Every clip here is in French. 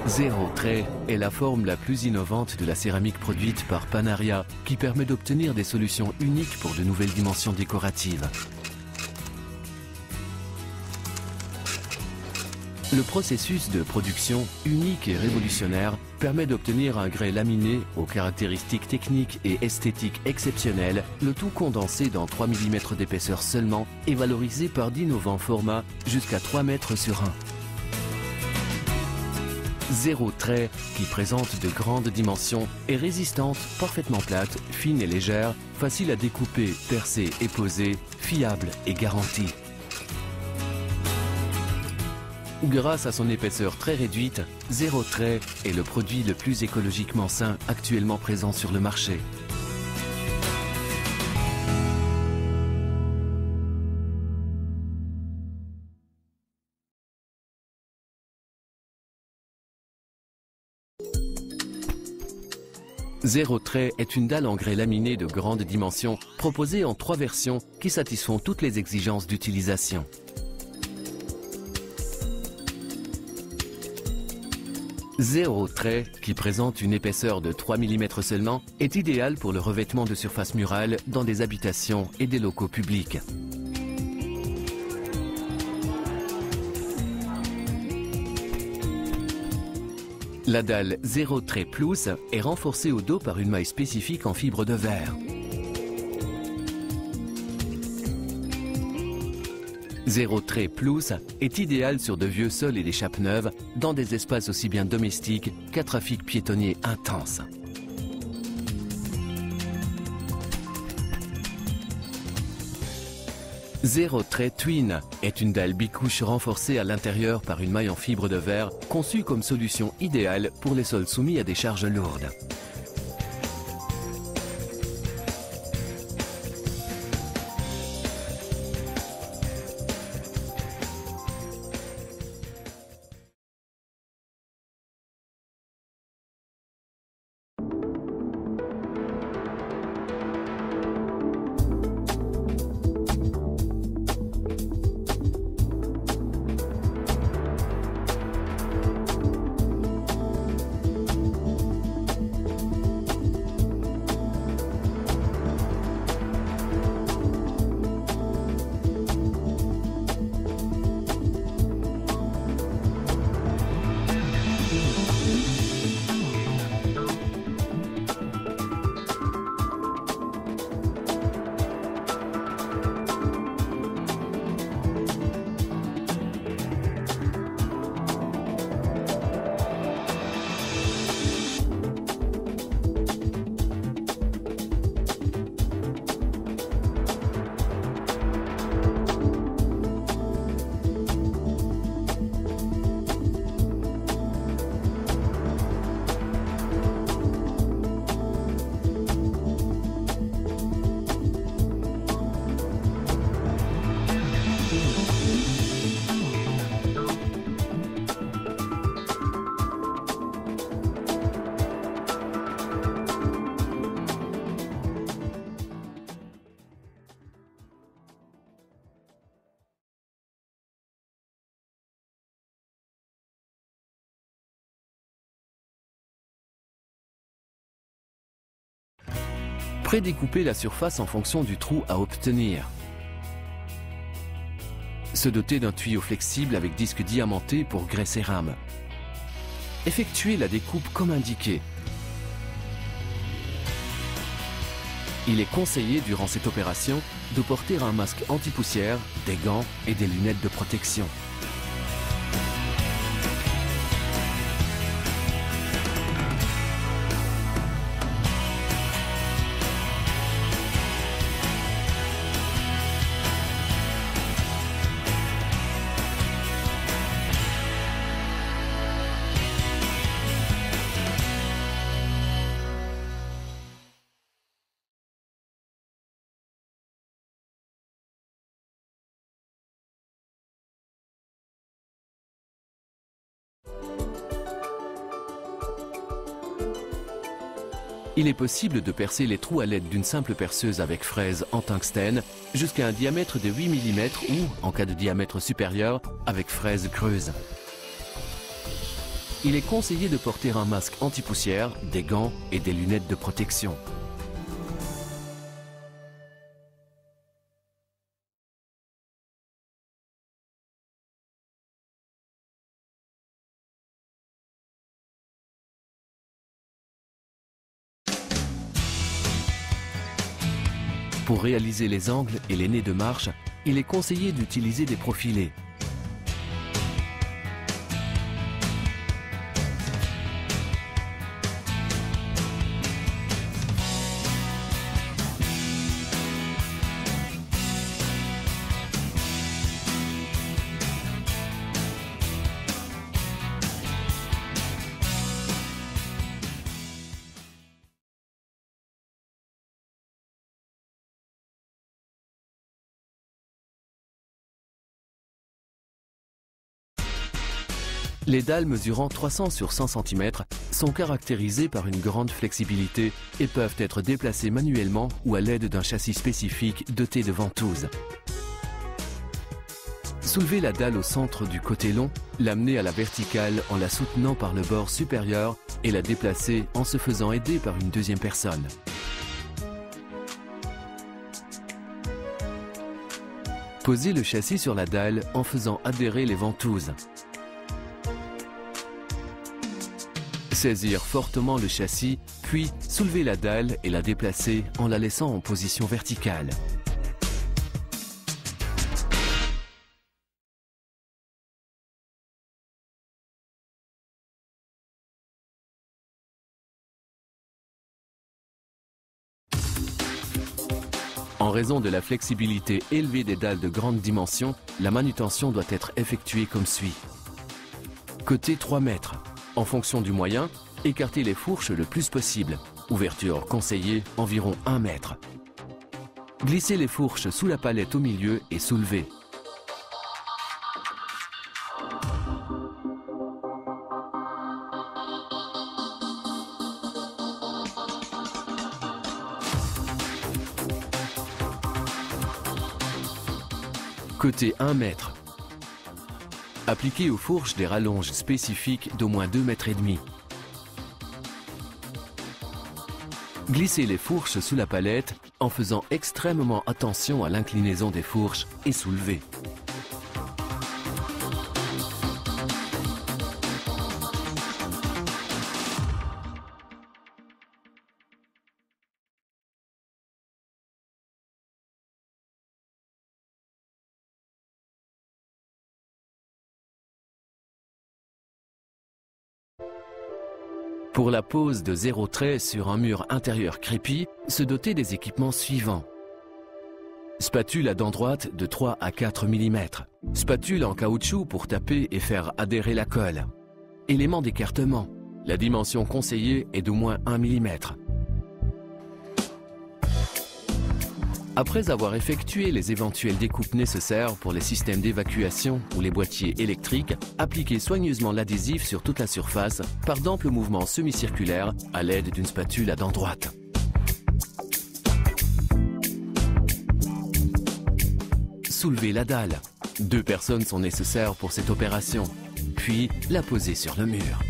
Zero trait est la forme la plus innovante de la céramique produite par Panaria, qui permet d'obtenir des solutions uniques pour de nouvelles dimensions décoratives. Le processus de production, unique et révolutionnaire, permet d'obtenir un grès laminé aux caractéristiques techniques et esthétiques exceptionnelles, le tout condensé dans 3 mm d'épaisseur seulement et valorisé par d'innovants formats jusqu'à 3 mètres sur 1. Zero trait, qui présente de grandes dimensions, est résistante, parfaitement plate, fine et légère, facile à découper, percer et poser, fiable et garantie. Grâce à son épaisseur très réduite, Zero trait est le produit le plus écologiquement sain actuellement présent sur le marché. Zero trait est une dalle en grès laminé de grande dimension proposée en 3 versions qui satisfont toutes les exigences d'utilisation. Zero trait, qui présente une épaisseur de 3 mm seulement, est idéal pour le revêtement de surfaces murales dans des habitations et des locaux publics. La dalle Zero trait Plus est renforcée au dos par une maille spécifique en fibre de verre. Zero trait Plus est idéal sur de vieux sols et des chapes neuves, dans des espaces aussi bien domestiques qu'à trafic piétonnier intense. Zero trait Twin est une dalle bicouche renforcée à l'intérieur par une maille en fibre de verre, conçue comme solution idéale pour les sols soumis à des charges lourdes. Prédécouper la surface en fonction du trou à obtenir. Se doter d'un tuyau flexible avec disque diamanté pour grès cérame. Effectuer la découpe comme indiqué. Il est conseillé durant cette opération de porter un masque anti-poussière, des gants et des lunettes de protection. Il est possible de percer les trous à l'aide d'une simple perceuse avec fraise en tungstène jusqu'à un diamètre de 8 mm ou, en cas de diamètre supérieur, avec fraise creuse. il est conseillé de porter un masque anti-poussière, des gants et des lunettes de protection. Pour réaliser les angles et les nez de marche, il est conseillé d'utiliser des profilés. Les dalles mesurant 300 sur 100 cm sont caractérisées par une grande flexibilité et peuvent être déplacées manuellement ou à l'aide d'un châssis spécifique doté de ventouses. Soulevez la dalle au centre du côté long, l'amener à la verticale en la soutenant par le bord supérieur et la déplacer en se faisant aider par une deuxième personne. Posez le châssis sur la dalle en faisant adhérer les ventouses. Saisir fortement le châssis, puis soulever la dalle et la déplacer en la laissant en position verticale. En raison de la flexibilité élevée des dalles de grande dimension, la manutention doit être effectuée comme suit. Côté 3 mètres. En fonction du moyen, écartez les fourches le plus possible. Ouverture conseillée environ 1 mètre. Glissez les fourches sous la palette au milieu et soulevez. Côté 1 mètre. Appliquez aux fourches des rallonges spécifiques d'au moins 2,5 mètres. Glissez les fourches sous la palette en faisant extrêmement attention à l'inclinaison des fourches et soulevez. Pour la pose de 0 trait sur un mur intérieur crépi, se doter des équipements suivants. Spatule à dents droites de 3 à 4 mm. Spatule en caoutchouc pour taper et faire adhérer la colle. Élément d'écartement. La dimension conseillée est d'au moins 1 mm. Après avoir effectué les éventuelles découpes nécessaires pour les systèmes d'évacuation ou les boîtiers électriques, appliquez soigneusement l'adhésif sur toute la surface par d'amples mouvements semi-circulaires à l'aide d'une spatule à dents droites. Soulevez la dalle. 2 personnes sont nécessaires pour cette opération. Puis la posez sur le mur.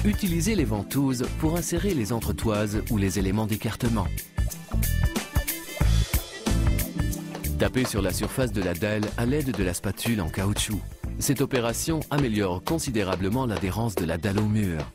Utilisez les ventouses pour insérer les entretoises ou les éléments d'écartement. Tapez sur la surface de la dalle à l'aide de la spatule en caoutchouc. Cette opération améliore considérablement l'adhérence de la dalle au mur.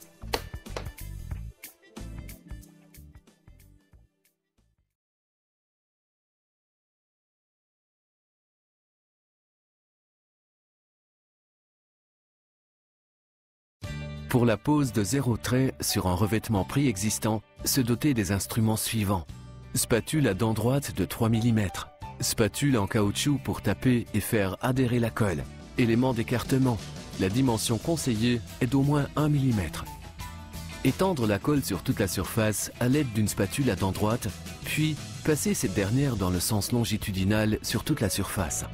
Pour la pose de 0 trait sur un revêtement préexistant, se doter des instruments suivants. Spatule à dents droites de 3 mm. Spatule en caoutchouc pour taper et faire adhérer la colle. Élément d'écartement. La dimension conseillée est d'au moins 1 mm. Étendre la colle sur toute la surface à l'aide d'une spatule à dents droites, puis passer cette dernière dans le sens longitudinal sur toute la surface.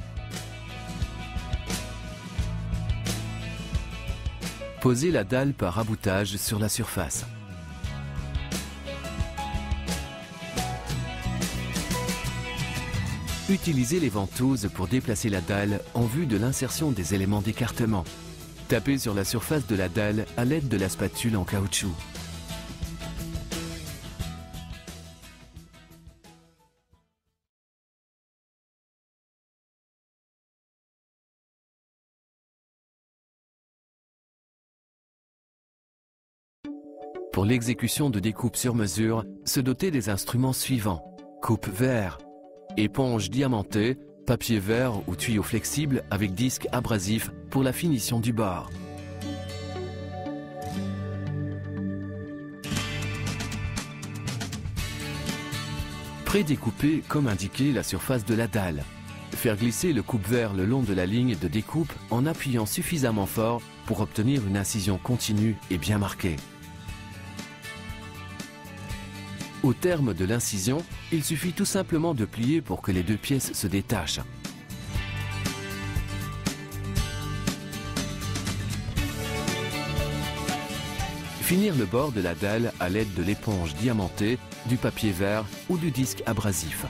Posez la dalle par aboutage sur la surface. Utilisez les ventouses pour déplacer la dalle en vue de l'insertion des éléments d'écartement. Tapez sur la surface de la dalle à l'aide de la spatule en caoutchouc. Pour l'exécution de découpes sur mesure, se doter des instruments suivants: coupe-verre, éponge diamantée, papier verre ou tuyau flexible avec disque abrasif pour la finition du bord. Prédécouper comme indiqué la surface de la dalle. Faire glisser le coupe-verre le long de la ligne de découpe en appuyant suffisamment fort pour obtenir une incision continue et bien marquée. Au terme de l'incision, il suffit tout simplement de plier pour que les deux pièces se détachent. Finir le bord de la dalle à l'aide de l'éponge diamantée, du papier verre ou du disque abrasif.